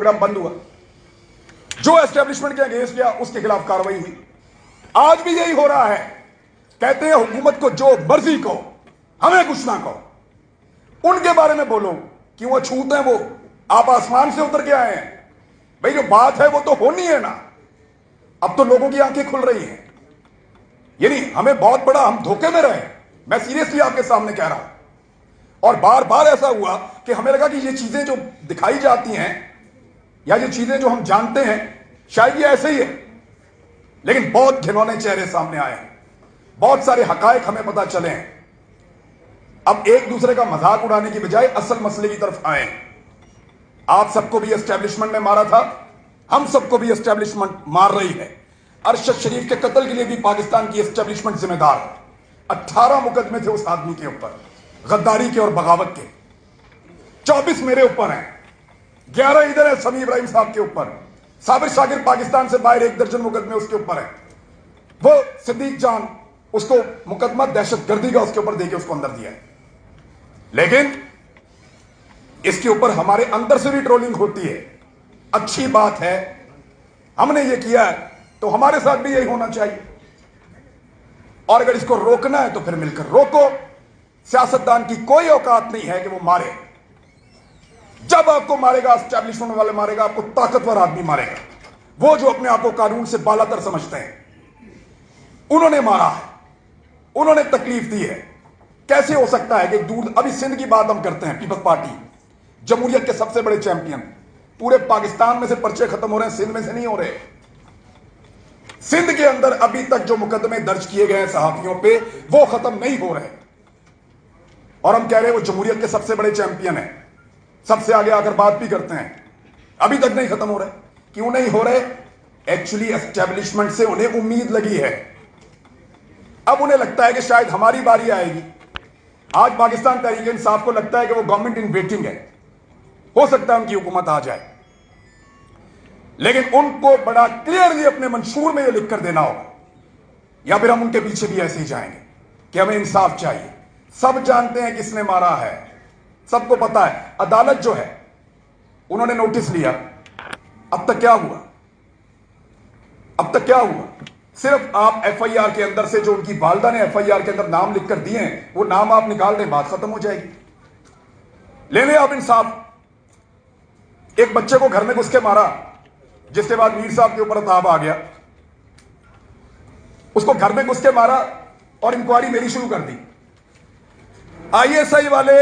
Programme बंद हुआ, जो एस्टेब्लिशमेंट के अगेंस्ट गया उसके खिलाफ कार्रवाई हुई। आज भी यही हो रहा है। कहते हैं हुकूमत को जो मर्जी कहो, हमें कुछ ना कहो। उनके बारे में बोलो कि वो छूते हैं, वो आप आसमान से उतर के आए हैं। भाई जो बात है वो तो होनी है ना। अब तो लोगों की आंखें खुल रही हैं। यानी हमें बहुत बड़ा, हम धोखे में रहे। मैं सीरियसली आपके सामने कह रहा हूं। और बार बार ऐसा हुआ कि हमें लगा कि ये चीजें जो दिखाई जाती हैं या ये चीजें जो हम जानते हैं शायद ये ऐसे ही है, लेकिन बहुत घिनौने चेहरे सामने आए हैं, बहुत सारे हकायक हमें पता चले हैं। अब एक दूसरे का मजाक उड़ाने की बजाय असल मसले की तरफ आए। आप सबको भी एस्टेब्लिशमेंट ने मारा था, हम सबको भी एस्टेब्लिशमेंट मार रही है। अरशद शरीफ के कत्ल के लिए भी पाकिस्तान की एस्टेब्लिशमेंट जिम्मेदार है। 18 मुकदमे थे उस आदमी के ऊपर, गद्दारी के और बगावत के। 24 मेरे ऊपर हैं, 11 इधर है समी इब्राहिम साहब के ऊपर। साबिर शाकिर पाकिस्तान से बाहर 1 दर्जन मुकदमे उसके ऊपर है। वो सिद्दीक जान, उसको मुकदमा दहशतगर्दी का उसके ऊपर देके उसको अंदर दिया है। लेकिन इसके ऊपर हमारे अंदर से भी ट्रोलिंग होती है। अच्छी बात है, हमने ये किया है तो हमारे साथ भी यही होना चाहिए। और अगर इसको रोकना है तो फिर मिलकर रोको। सियासतदान की कोई औकात नहीं है कि वो मारे। जब आपको मारेगा एस्टैब्लिशमेंट वाले मारेगा, आपको ताकतवर आदमी मारेगा। वो जो अपने आप को कानून से बालातर समझते हैं, उन्होंने मारा है, उन्होंने तकलीफ दी है। कैसे हो सकता है कि दूर, अभी सिंध की बात हम करते हैं, पीपल्स पार्टी जमहूरियत के सबसे बड़े चैंपियन, पूरे पाकिस्तान में से पर्चे खत्म हो रहे हैं, सिंध में से नहीं हो रहे। सिंध के अंदर अभी तक जो मुकदमे दर्ज किए गए हैं सहाफियों पे, वो खत्म नहीं हो रहे। और हम कह रहे हैं वो जमहूरियत के सबसे बड़े चैंपियन हैं, सबसे आगे आकर बात भी करते हैं, अभी तक नहीं खत्म हो रहे। क्यों नहीं हो रहे? एक्चुअली एस्टेब्लिशमेंट से उन्हें उम्मीद लगी है। अब उन्हें लगता है कि शायद हमारी बारी आएगी। आज पाकिस्तान तहरीक-ए-इंसाफ को लगता है कि वो गवर्नमेंट इन वेटिंग है, हो सकता है उनकी हुकूमत आ जाए। लेकिन उनको बड़ा क्लियरली अपने मंशूर में यह लिखकर देना होगा, या फिर हम उनके पीछे भी ऐसे ही जाएंगे कि हमें इंसाफ चाहिए। सब जानते हैं किसने मारा है, सबको पता है। अदालत जो है, उन्होंने नोटिस लिया। अब तक क्या हुआ? अब तक क्या हुआ? सिर्फ आप एफआईआर के अंदर से, जो उनकी वालदा ने एफआईआर के अंदर नाम लिखकर दिए हैं, वो नाम आप निकाल दें, बात खत्म हो जाएगी। ले लें आप इंसाफ। एक बच्चे को घर में घुस के मारा, जिसके बाद मीर साहब के ऊपर अताब आ गया। उसको घर में घुस के मारा और इंक्वायरी मेरी शुरू कर दी। आईएसआई वाले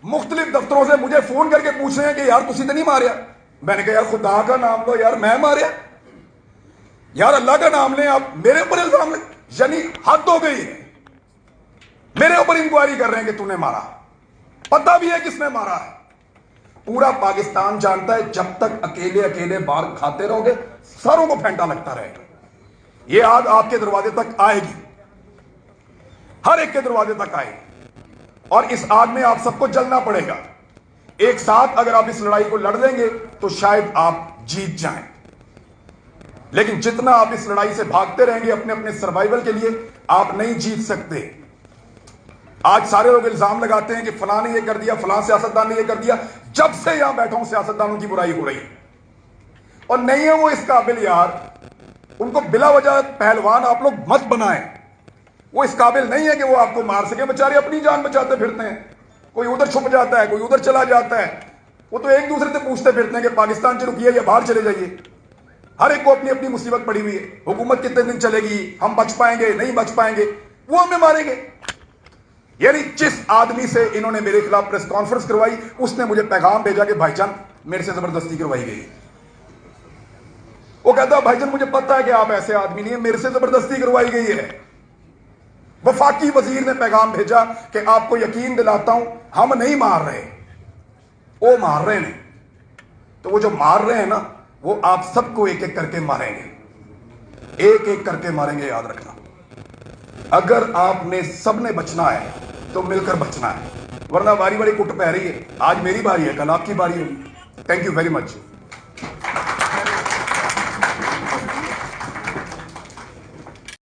मुख्तलिफ दफ्तरों से मुझे फोन करके पूछ रहे हैं कि यार तुसी तो नहीं मारिया। मैंने कहा यार खुदा का नाम लो यार, मैं मारिया? यार अल्लाह का नाम लें, आप मेरे ऊपर इल्जाम लें। यानी हद हो गई है। मेरे ऊपर इंक्वायरी कर रहे हैं कि तूने मारा। पता भी है किसने मारा है। पूरा पाकिस्तान जानता है। जब तक अकेले अकेले बार खाते रहोगे, सारों को फेंटा लगता रहेगा। यह आग आपके दरवाजे तक आएगी, हर एक के दरवाजे तक आएगी, और इस आग में आप सबको जलना पड़ेगा। एक साथ अगर आप इस लड़ाई को लड़ लेंगे तो शायद आप जीत जाएं, लेकिन जितना आप इस लड़ाई से भागते रहेंगे अपने अपने सर्वाइवल के लिए, आप नहीं जीत सकते। आज सारे लोग इल्जाम लगाते हैं कि फलां ने ये कर दिया, फलां सियासतदान ने ये कर दिया। जब से यहां बैठा हूं सियासतदानों की बुराई हो रही है, और नहीं है वो इस काबिल। यार उनको बिला वजह पहलवान आप लोग मत बनाएं। वो इस काबिल नहीं है कि वो आपको मार सके। बेचारे अपनी जान बचाते फिरते हैं, कोई उधर छुप जाता है, कोई उधर चला जाता है। वो तो एक दूसरे से पूछते फिरते हैं कि पाकिस्तान से रुकिए या बाहर चले जाइए। हर एक को अपनी अपनी मुसीबत पड़ी हुई है। हुकूमत कितने दिन चलेगी, हम बच पाएंगे नहीं बच पाएंगे, वो हमें मारेंगे। यानी जिस आदमी से इन्होंने मेरे खिलाफ प्रेस कॉन्फ्रेंस करवाई, उसने मुझे पैगाम भेजा कि भाईजान मेरे से जबरदस्ती करवाई गई। वो कहता भाईजान मुझे पता है कि आप ऐसे आदमी नहीं है, मेरे से जबरदस्ती करवाई गई है। वफाकी वजीर ने पैगाम भेजा कि आपको यकीन दिलाता हूं हम नहीं मार रहे, वो मार रहे हैं। तो वो जो मार रहे हैं ना, वो आप सबको एक एक करके मारेंगे, एक एक करके मारेंगे, याद रखना। अगर आपने सबने बचना है तो मिलकर बचना है, वरना बारी बारी कुट पै रही है। आज मेरी बारी है, कल आपकी बारी होगी। Thank you very much.